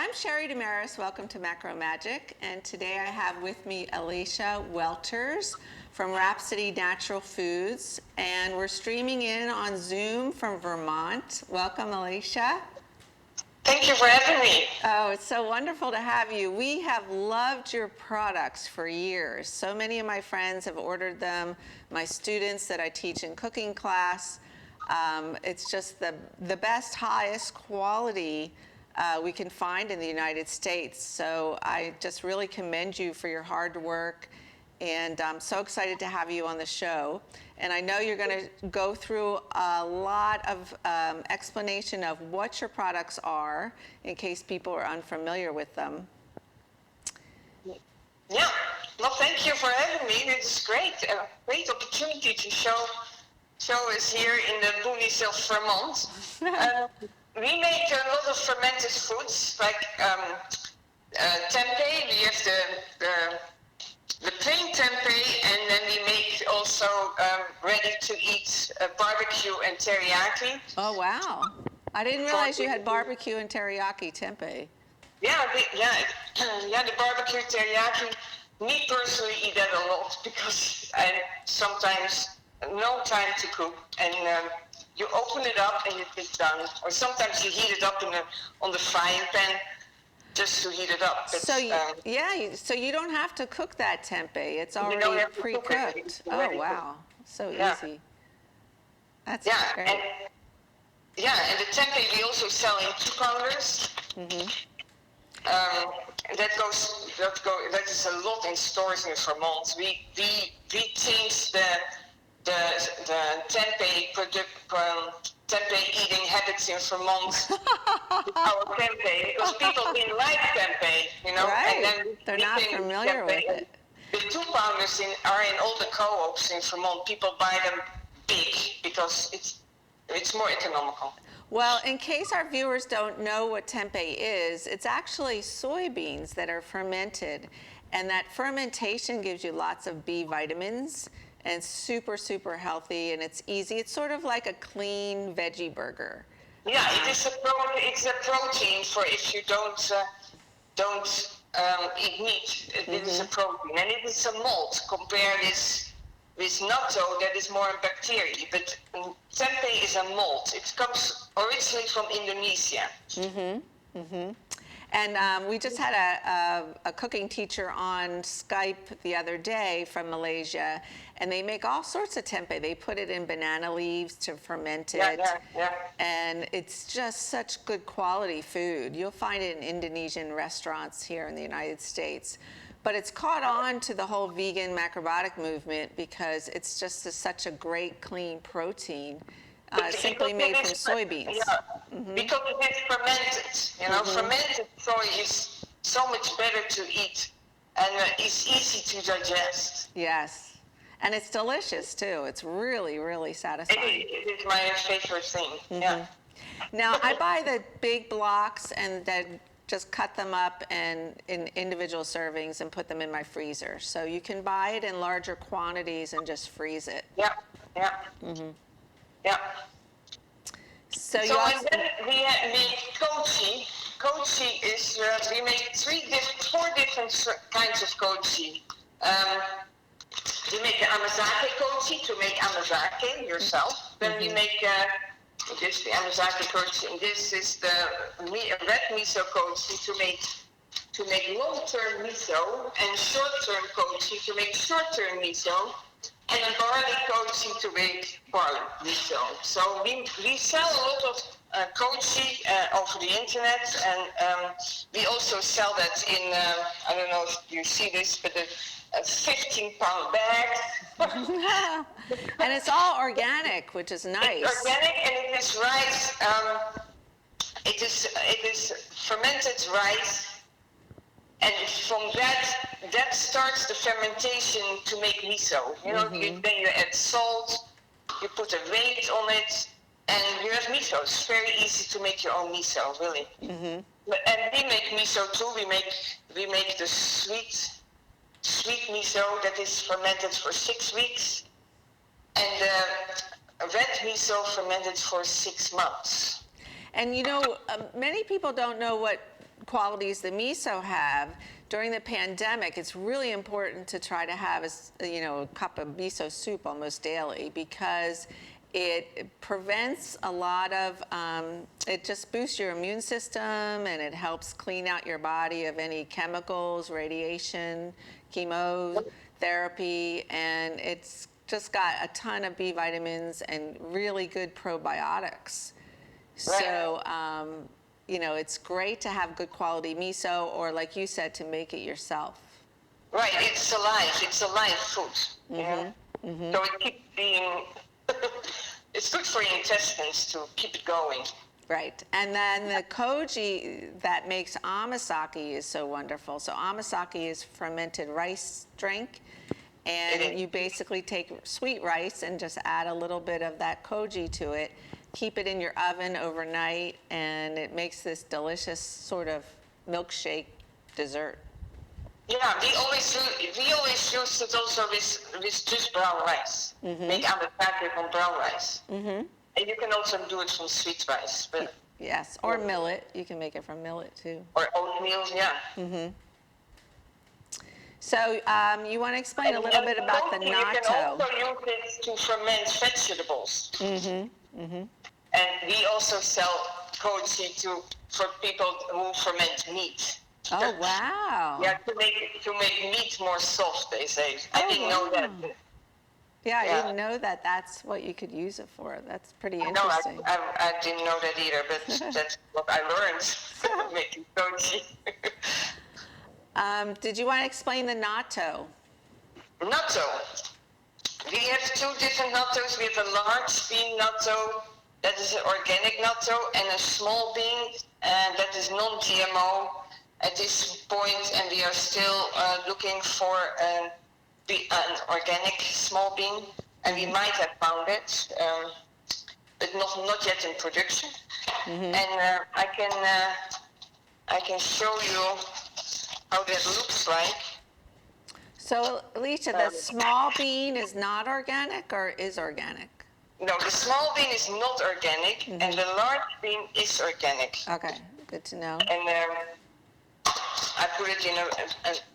I'm Sherry Damaris. Welcome to Macro Magic. And today I have with me Elysha Welters from Rhapsody Natural Foods. And we're streaming in on Zoom from Vermont. Welcome, Elysha. Thank you for having me. Oh, it's so wonderful to have you. We have loved your products for years. So many of my friends have ordered them, my students that I teach in cooking class. It's just the best, highest quality we can find in the United States. So I just really commend you for your hard work, and I'm so excited to have you on the show. And I know you're going to go through a lot of explanation of what your products are in case people are unfamiliar with them. Yeah, well, thank you for having me. It's great, a great opportunity to show us here in the boonies of Vermont. We make a lot of fermented foods, like tempeh. We have the plain tempeh, and then we make also ready-to-eat barbecue and teriyaki. Oh, wow. I didn't realize you had barbecue and teriyaki tempeh. Yeah, the barbecue teriyaki. Me personally eat that a lot because I sometimes no time to cook, and you open it up and it's done. Or sometimes you heat it up on the frying pan just to heat it up. But, so so you don't have to cook that tempeh. It's already pre-cooked. Oh, wow. So easy. That's great. And the tempeh we also sell in 2-pounders. That is a lot in stores in Vermont. We changed the tempeh eating habits in Vermont. Our tempeh, because people didn't like tempeh, you know. Right. And then they're not familiar with it. The 2-pounders are in all the co-ops in Vermont. People buy them big because it's more economical. Well, in case our viewers don't know what tempeh is, it's actually soybeans that are fermented, and that fermentation gives you lots of B vitamins, and it's super, super healthy, and it's easy. It's sort of like a clean veggie burger. Yeah, it's a protein for if you don't eat meat. It is a protein, and it is a malt. Compare this with natto, that is more bacteria, but tempeh is a malt. It comes originally from Indonesia. And we just had a cooking teacher on Skype the other day from Malaysia, and they make all sorts of tempeh. They put it in banana leaves to ferment it. And it's just such good quality food. You'll find it in Indonesian restaurants here in the United States. But it's caught on to the whole vegan macrobiotic movement because it's just such a great, clean protein, simply made from soybeans. Because it is fermented. You know, fermented soy is so much better to eat, and it's easy to digest. Yes, and it's delicious too. It's really, really satisfying. It is my favorite thing. Yeah. Now I buy the big blocks and then just cut them up and in individual servings and put them in my freezer. So you can buy it in larger quantities and just freeze it. Yeah. So and then we make kochi. Kochi is we make 4 different kinds of kochi. We make the amazake kochi to make amazake yourself. Then we make this is the amazake kochi, and this is the red miso kochi to make long-term miso, and short-term kochi to make short-term miso, and a barley kochi to make barley miso. So we sell a lot of kochi over the internet, and we also sell that in I don't know if you see this, but a 15-pound bag. And it's all organic, which is nice. It's organic, and it is rice. It is fermented rice, and from that starts the fermentation to make miso. You know, then you add salt, you put a weight on it, and you have miso. It's very easy to make your own miso, really. And we make miso too. We make the sweet miso that is fermented for 6 weeks, and red miso fermented for 6 months. And you know, many people don't know what qualities the miso have, during the pandemic, it's really important to try to have a cup of miso soup almost daily, because it prevents a lot of, it just boosts your immune system, and it helps clean out your body of any chemicals, radiation, chemotherapy, and it's just got a ton of B vitamins and really good probiotics. So, it's great to have good quality miso, or like you said, to make it yourself. Right, it's a live food. So it keeps being, it's good for your intestines to keep it going. Right, and then the koji that makes amasake is so wonderful. So amasake is fermented rice drink, and you basically take sweet rice and just add a little bit of that koji to it. Keep it in your oven overnight, and it makes this delicious sort of milkshake dessert. Yeah, we always use it also with just brown rice. Make amasake from brown rice. And you can also do it from sweet rice. But yes, or millet. You can make it from millet too. Or oatmeal, yeah. So you want to explain a little bit about the natto? You can also use it to ferment vegetables. And we also sell koji for people who ferment meat. Oh, wow. Yeah, to make meat more soft, they say. I didn't know that. Yeah, I didn't know that that's what you could use it for. That's pretty interesting. No, I didn't know that either, but that's what I learned making koji. Did you want to explain the natto? Natto. We have two different nattos. We have a large bean natto, that is an organic natto, and a small bean, that is non-GMO at this point, and we are still looking for an organic small bean, and we might have found it, but not yet in production. And I can show you how that looks like. So, Elysha, the small bean is not organic or is organic? No, the small bean is not organic, and the large bean is organic. Okay, good to know. And I put it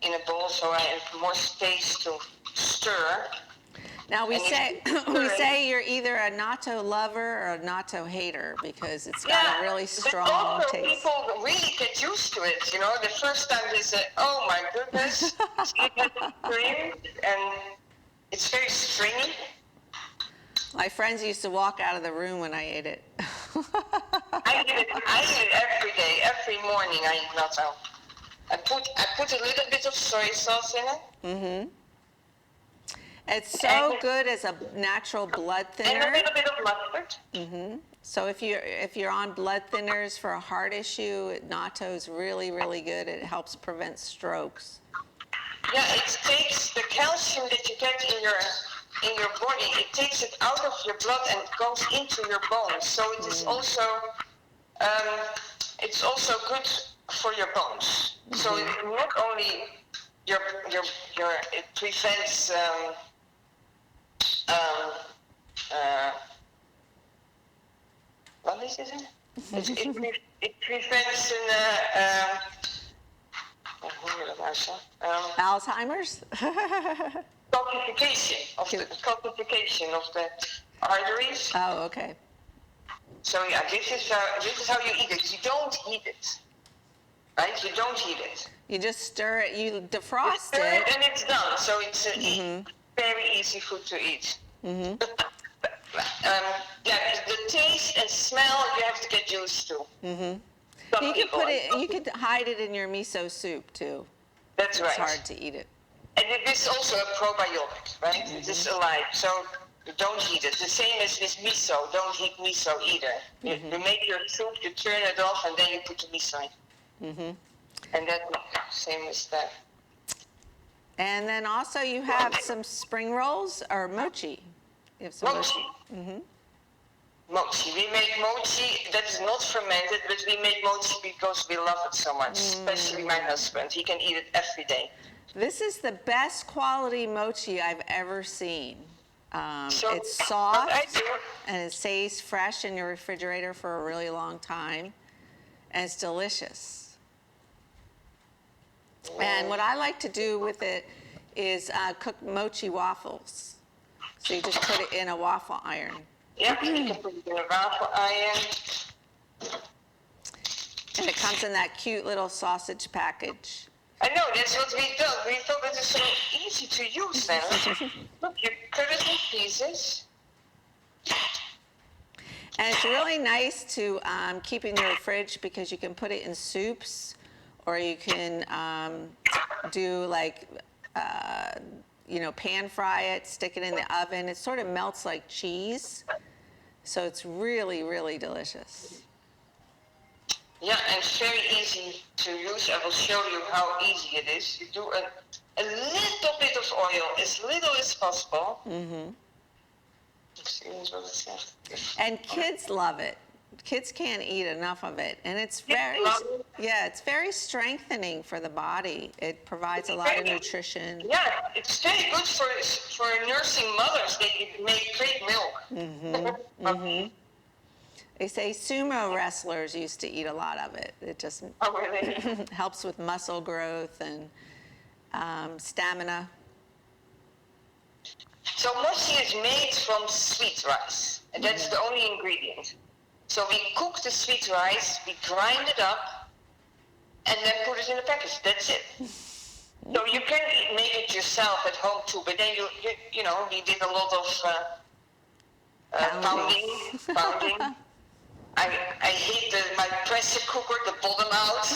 in a bowl so I have more space to stir. Now we say you're either a natto lover or a natto hater, because it's got a really strong but also taste. People really get used to it. The first time they say, "Oh my goodness, it has cream," and it's very stringy. My friends used to walk out of the room when I ate it. I eat it every day, every morning. I eat natto. I put a little bit of soy sauce in it. It's so good as a natural blood thinner. And a little bit of mustard. So if you're on blood thinners for a heart issue, natto is really, really good. It helps prevent strokes. Yeah, it takes the calcium that you get in your body. It takes it out of your blood and goes into your bones. So it is also it's also good for your bones. So it not only it prevents what is it? It prevents Alzheimer's? calcification of the arteries. Oh, okay. So yeah, this is how you eat it. You don't heat it, right? You don't heat it. You just stir it. You defrost You stir it, and it's done. So it's very easy food to eat. The taste and smell you have to get used to. You could put it. You could hide it in your miso soup too. That's right. It's hard to eat it. And it is also a probiotic, right? It is alive, so don't heat it. The same as with miso. Don't heat miso either. You make your soup, you turn it off, and then you put the miso in. And that's the same as that. And then also you have some spring rolls or mochi. You have some Mochi. Mochi. We make mochi that is not fermented, but we make mochi because we love it so much, especially my husband. He can eat it every day. This is the best quality mochi I've ever seen. So it's soft and it stays fresh in your refrigerator for a really long time, and it's delicious. And what I like to do with it is cook mochi waffles. So you just put it in a waffle iron. Yeah, you can put it in a waffle iron. And it comes in that cute little sausage package. I know, that's what we did. We thought it was so easy to use then. Look, you cut it in pieces. And it's really nice to keep in your fridge because you can put it in soups, or you can do like, pan fry it, stick it in the oven. It sort of melts like cheese. So it's really, really delicious. Yeah, and very easy to use. I will show you how easy it is. You do a little bit of oil, as little as possible. Mm-hmm. Let's see what it says. And kids love it. Kids can't eat enough of it, and it's it's very strengthening for the body. It provides a lot of nutrition. Yeah, it's very good for nursing mothers. They make great milk. Mm-hmm. Mm-hmm. They say sumo wrestlers used to eat a lot of it. It just really? helps with muscle growth and stamina. So mochi is made from sweet rice, and that's the only ingredient. So we cook the sweet rice, we grind it up, and then put it in a package. That's it. So you can make it yourself at home too, but then we did a lot of pounding. I hate my pressure cooker, the bottom out.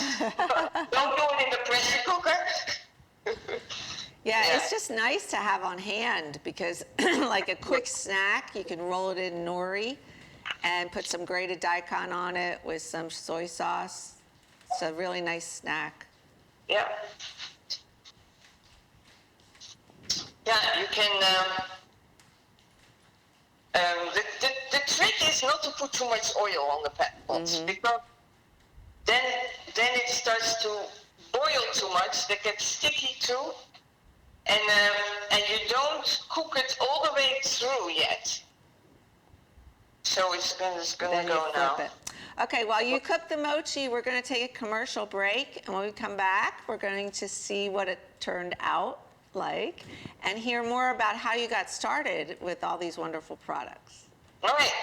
Don't do it in the pressure cooker. Yeah, it's just nice to have on hand because like a quick snack, you can roll it in nori and put some grated daikon on it with some soy sauce. It's a really nice snack. Yeah. Yeah, you can, the trick is not to put too much oil on the pot, because then it starts to boil too much, they get sticky too. And you don't cook it all the way through yet. So it's gonna go now. It. Okay, while you cook the mochi, we're going to take a commercial break. And when we come back, we're going to see what it turned out like and hear more about how you got started with all these wonderful products. All right.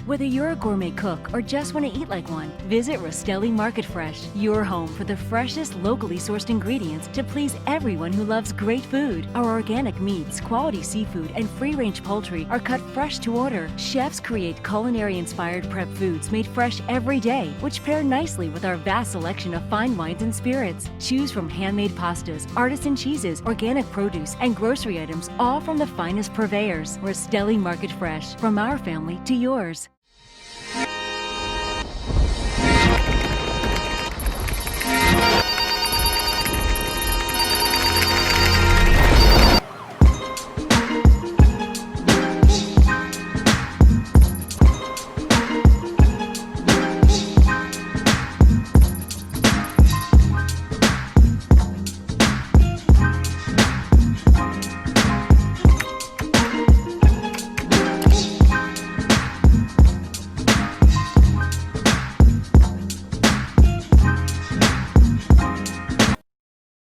Whether you're a gourmet cook or just want to eat like one, visit Rostelli Market Fresh, your home for the freshest, locally sourced ingredients to please everyone who loves great food. Our organic meats, quality seafood, and free-range poultry are cut fresh to order. Chefs create culinary-inspired prep foods made fresh every day, which pair nicely with our vast selection of fine wines and spirits. Choose from handmade pastas, artisan cheeses, organic produce, and grocery items, all from the finest purveyors. Rostelli Market Fresh, from our family to yours.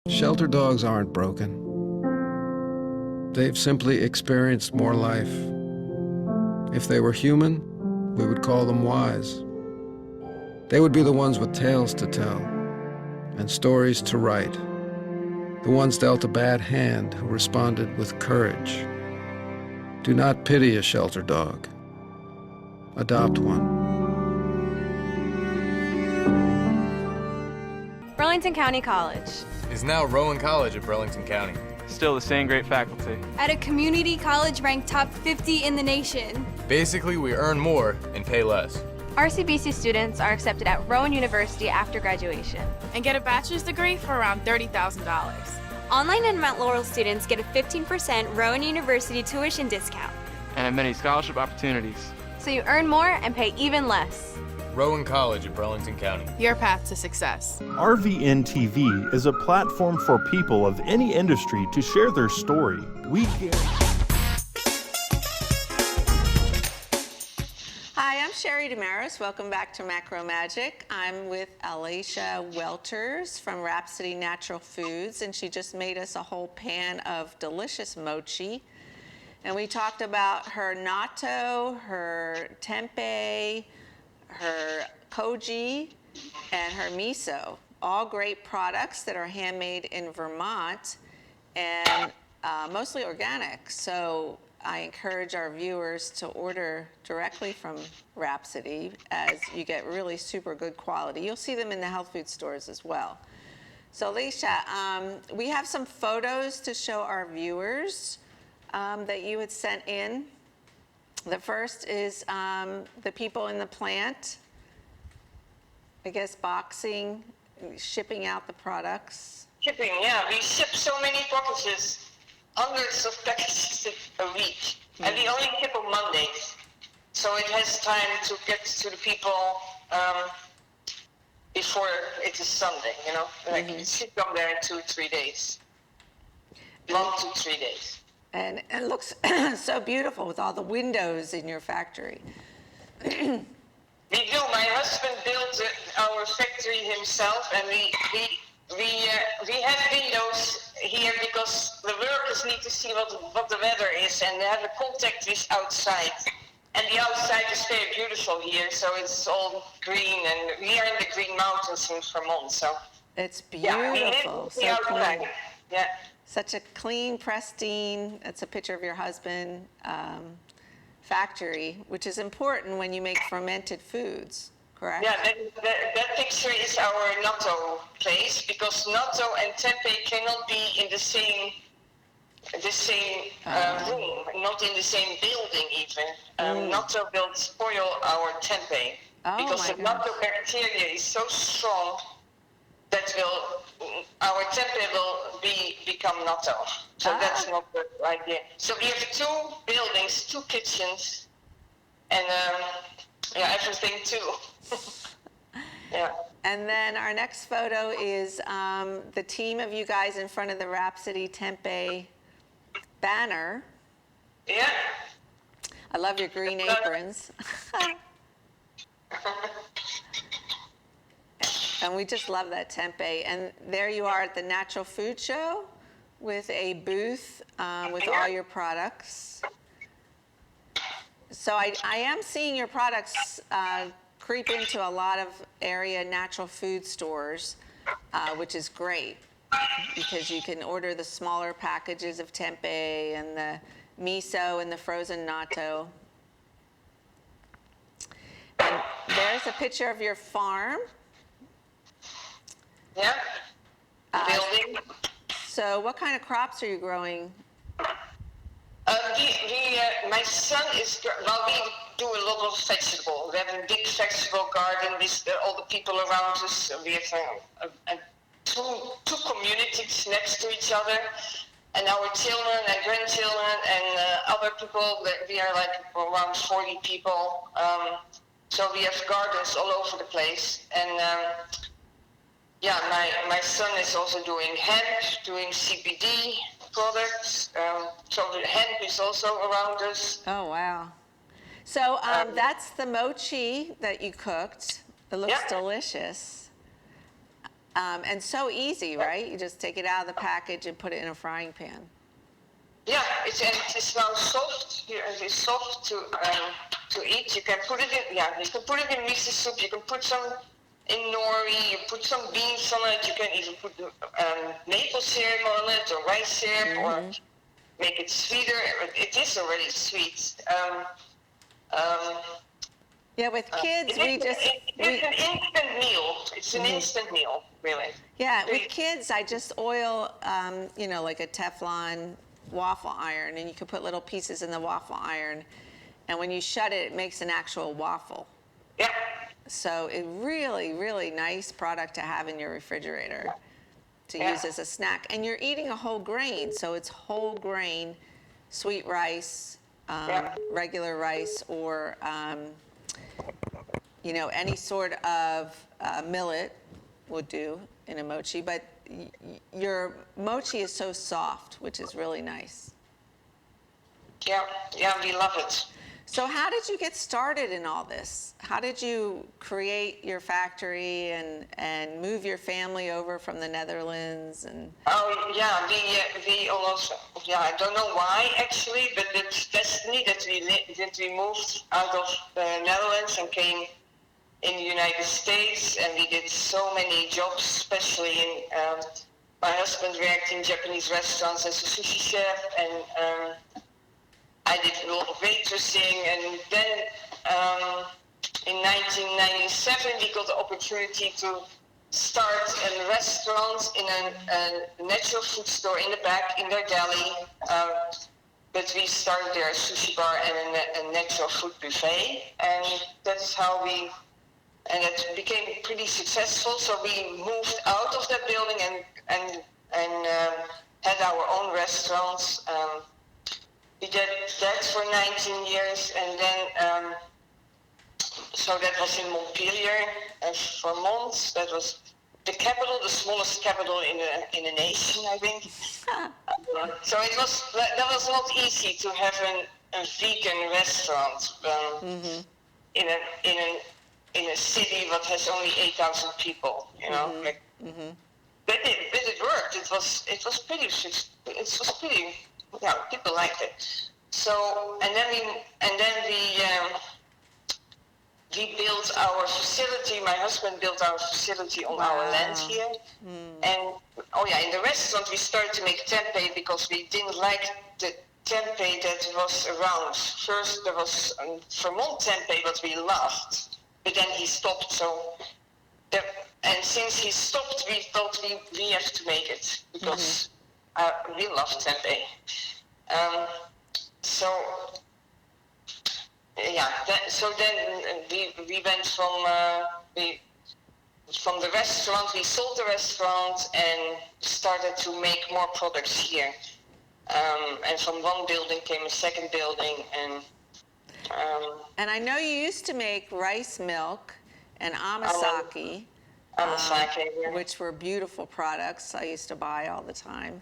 Shelter dogs aren't broken. They've simply experienced more life. If they were human, we would call them wise. They would be the ones with tales to tell and stories to write. The ones dealt a bad hand who responded with courage. Do not pity a shelter dog. Adopt one. Burlington County College. Is now Rowan College of Burlington County. Still the same great faculty. At a community college ranked top 50 in the nation. Basically, we earn more and pay less. RCBC students are accepted at Rowan University after graduation. And get a bachelor's degree for around $30,000. Online and Mount Laurel students get a 15% Rowan University tuition discount. And many scholarship opportunities. So you earn more and pay even less. Rowan College of Burlington County. Your path to success. RVN TV is a platform for people of any industry to share their story. Hi, I'm Sherry Damaris. Welcome back to Macro Magic. I'm with Elysha Welters from Rhapsody Natural Foods, and she just made us a whole pan of delicious mochi. And we talked about her natto, her tempeh, her koji, and her miso. All great products that are handmade in Vermont and mostly organic. So I encourage our viewers to order directly from Rhapsody, as you get really super good quality. You'll see them in the health food stores as well. So Elysha, we have some photos to show our viewers that you had sent in. The first is the people in the plant, I guess, boxing, shipping out the products. Shipping, yeah. We ship so many packages. Hundreds of packages a week, and we only ship on Mondays, so it has time to get to the people before it is Sunday. You know, like it should come there in 2-3 days, 1 to 3 days. And it looks so beautiful with all the windows in your factory. We do. My husband built our factory himself, and we have windows here because the workers need to see what the weather is, and they have a contact with outside. And the outside is very beautiful here, so it's all green, and we are in the Green Mountains in Vermont, so. It's beautiful, so clean. Yeah. Such a clean, pristine, it's a picture of your husband, factory, which is important when you make fermented foods. Correct? Yeah, that picture is our natto place, because natto and tempeh cannot be in the same room, not in the same building even. Natto will spoil our tempeh, because the natto bacteria is so strong that our tempeh will become natto. So that's not the idea. So we have 2 buildings, 2 kitchens, and everything too. Yeah. And then our next photo is the team of you guys in front of the Rhapsody Tempeh banner. Yeah. I love your green aprons. And we just love that tempeh. And there you are at the Natural Food Show with a booth with all your products. So I am seeing your products creep into a lot of area natural food stores, which is great because you can order the smaller packages of tempeh and the miso and the frozen natto. And there's a picture of your farm. Yeah. Building. So what kind of crops are you growing? My son is, we do a lot of vegetable. We have a big vegetable garden with all the people around us. We have two communities next to each other. And our children and grandchildren and other people, we are like around 40 people. So we have gardens all over the place. And my son is also doing hemp, doing CBD products. So the hemp is also around us. Oh, wow. So that's the mochi that you cooked. It looks delicious. And so easy, right? You just take it out of the package and put it in a frying pan. Yeah, it's now soft. It is soft to eat. You can put it in. Yeah, you can put it in miso soup. You can put some in nori. You put some beans on it. You can even put maple syrup on it or rice syrup or make it sweeter. It is already sweet. Yeah, with kids, it's an instant meal. It's an instant meal, really. Yeah, with kids, I just oil, like a Teflon waffle iron, and you can put little pieces in the waffle iron, and when you shut it, it makes an actual waffle. Yeah. So it really, really nice product to have in your refrigerator to use as a snack. And you're eating a whole grain, so it's whole grain, sweet rice, regular rice, or any sort of millet would do in a mochi, but your mochi is so soft, which is really nice. Yeah, we love it. So how did you get started in all this? How did you create your factory and move your family over from the Netherlands? And Oh yeah, we almost, yeah, I don't know why actually, but it's destiny that we moved out of the Netherlands and came in the United States, and we did so many jobs, especially in, my husband worked in Japanese restaurants as a sushi chef, and I did a lot of waitressing, and then in 1997 we got the opportunity to start a restaurant in a natural food store in the back in their deli, but we started there a sushi bar and a natural food buffet, and that's how and it became pretty successful. So we moved out of that building and had our own restaurants. We did that for 19 years, and then so that was in Montpellier, for months. That was the capital, the smallest capital in the nation, I think. So that was not easy to have a vegan restaurant in a city that has only 8,000 people, you know. But it worked. It was pretty. Yeah, people liked it. So and then we built our facility. My husband built our facility on our land here. And in the restaurant we started to make tempeh because we didn't like the tempeh that was around. First there was Vermont tempeh that we loved, but then he stopped. And since he stopped, we thought we have to make it because we love tempeh. So then we went from the restaurant. We sold the restaurant and started to make more products here. And from one building came a second building, and I know you used to make rice milk and amasake. Which were beautiful products I used to buy all the time.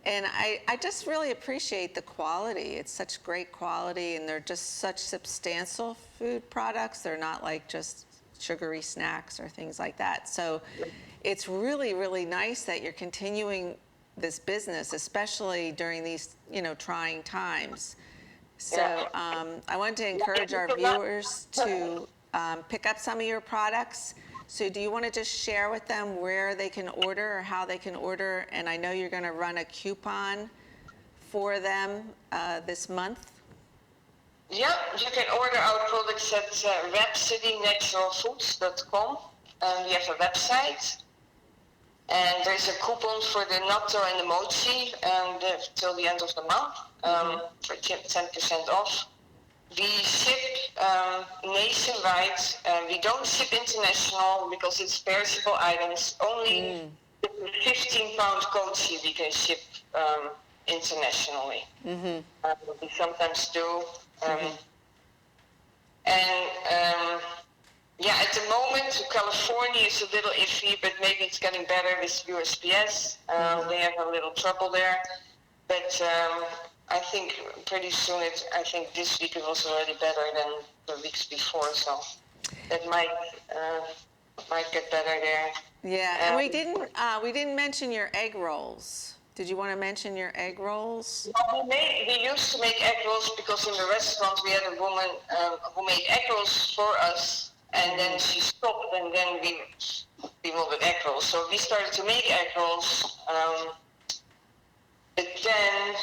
And I just really appreciate the quality. It's such great quality, and they're just such substantial food products. They're not like just sugary snacks or things like that. So it's really, really nice that you're continuing this business, especially during these, trying times. So I want to encourage our viewers to pick up some of your products. So do you want to just share with them where they can order or how they can order? And I know you're going to run a coupon for them this month. Yeah, you can order our products at rhapsodynaturalfoods.com. We have a website. And there's a coupon for the natto and the mochi till the end of the month for 10% off. We ship nationwide. We don't ship international because it's perishable items. Only 15-pound kochi we can ship internationally. We sometimes do. At the moment, California is a little iffy, but maybe it's getting better with USPS. They have a little trouble there. But I think pretty soon, I think this week it was already better than the weeks before, so that might get better there. Yeah, and we didn't mention your egg rolls. Did you want to mention your egg rolls? Well, we used to make egg rolls because in the restaurant we had a woman who made egg rolls for us, and then she stopped, and then we wanted egg rolls. So we started to make egg rolls, but then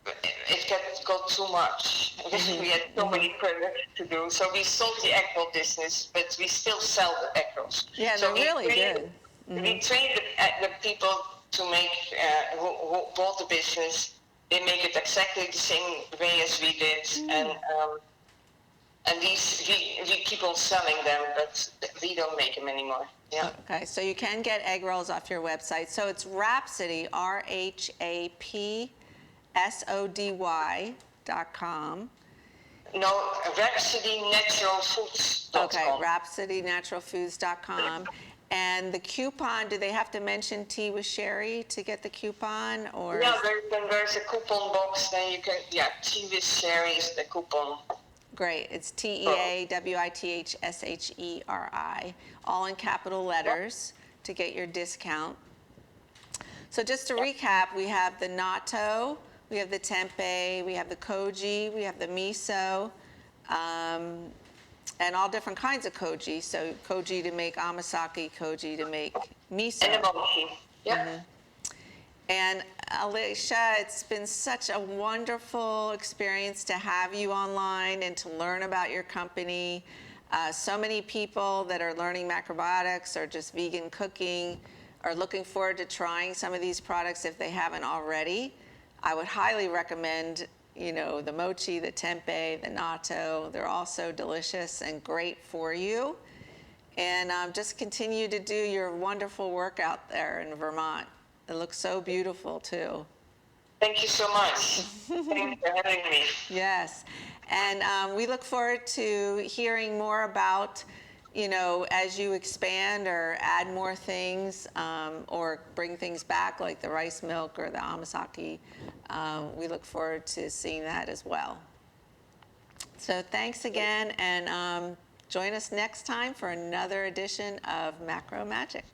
it got too much. We had so many products to do, so we sold the egg roll business, but we still sell the egg rolls. Yeah, so they're really good. We trained the people to make, who bought the business. They make it exactly the same way as we did, and these we keep on selling them, but we don't make them anymore. Yeah. Okay, so you can get egg rolls off your website. So it's Rhapsody, RHAPSODY.com. No, rhapsodynaturalfoods.com. Okay, rhapsodynaturalfoods.com. And the coupon, do they have to mention Tea with Sherry to get the coupon, or? Yeah, there's a coupon box. Then you can, Tea with Sherry is the coupon. Great. It's TEAWITHSHERI, all in capital letters to get your discount. So just to recap, we have the natto, we have the tempeh, we have the koji, we have the miso, and all different kinds of koji. So koji to make amasake, koji to make miso. And the mochi. Yep. And Elysha, it's been such a wonderful experience to have you online and to learn about your company. So many people that are learning macrobiotics or just vegan cooking are looking forward to trying some of these products if they haven't already. I would highly recommend, the mochi, the tempeh, the natto. They're all so delicious and great for you. And just continue to do your wonderful work out there in Vermont. It looks so beautiful, too. Thank you so much. Thank you for having me. Yes. And we look forward to hearing more about, as you expand or add more things or bring things back like the rice milk or the amasake. We look forward to seeing that as well. So thanks again, and join us next time for another edition of Macro Magic.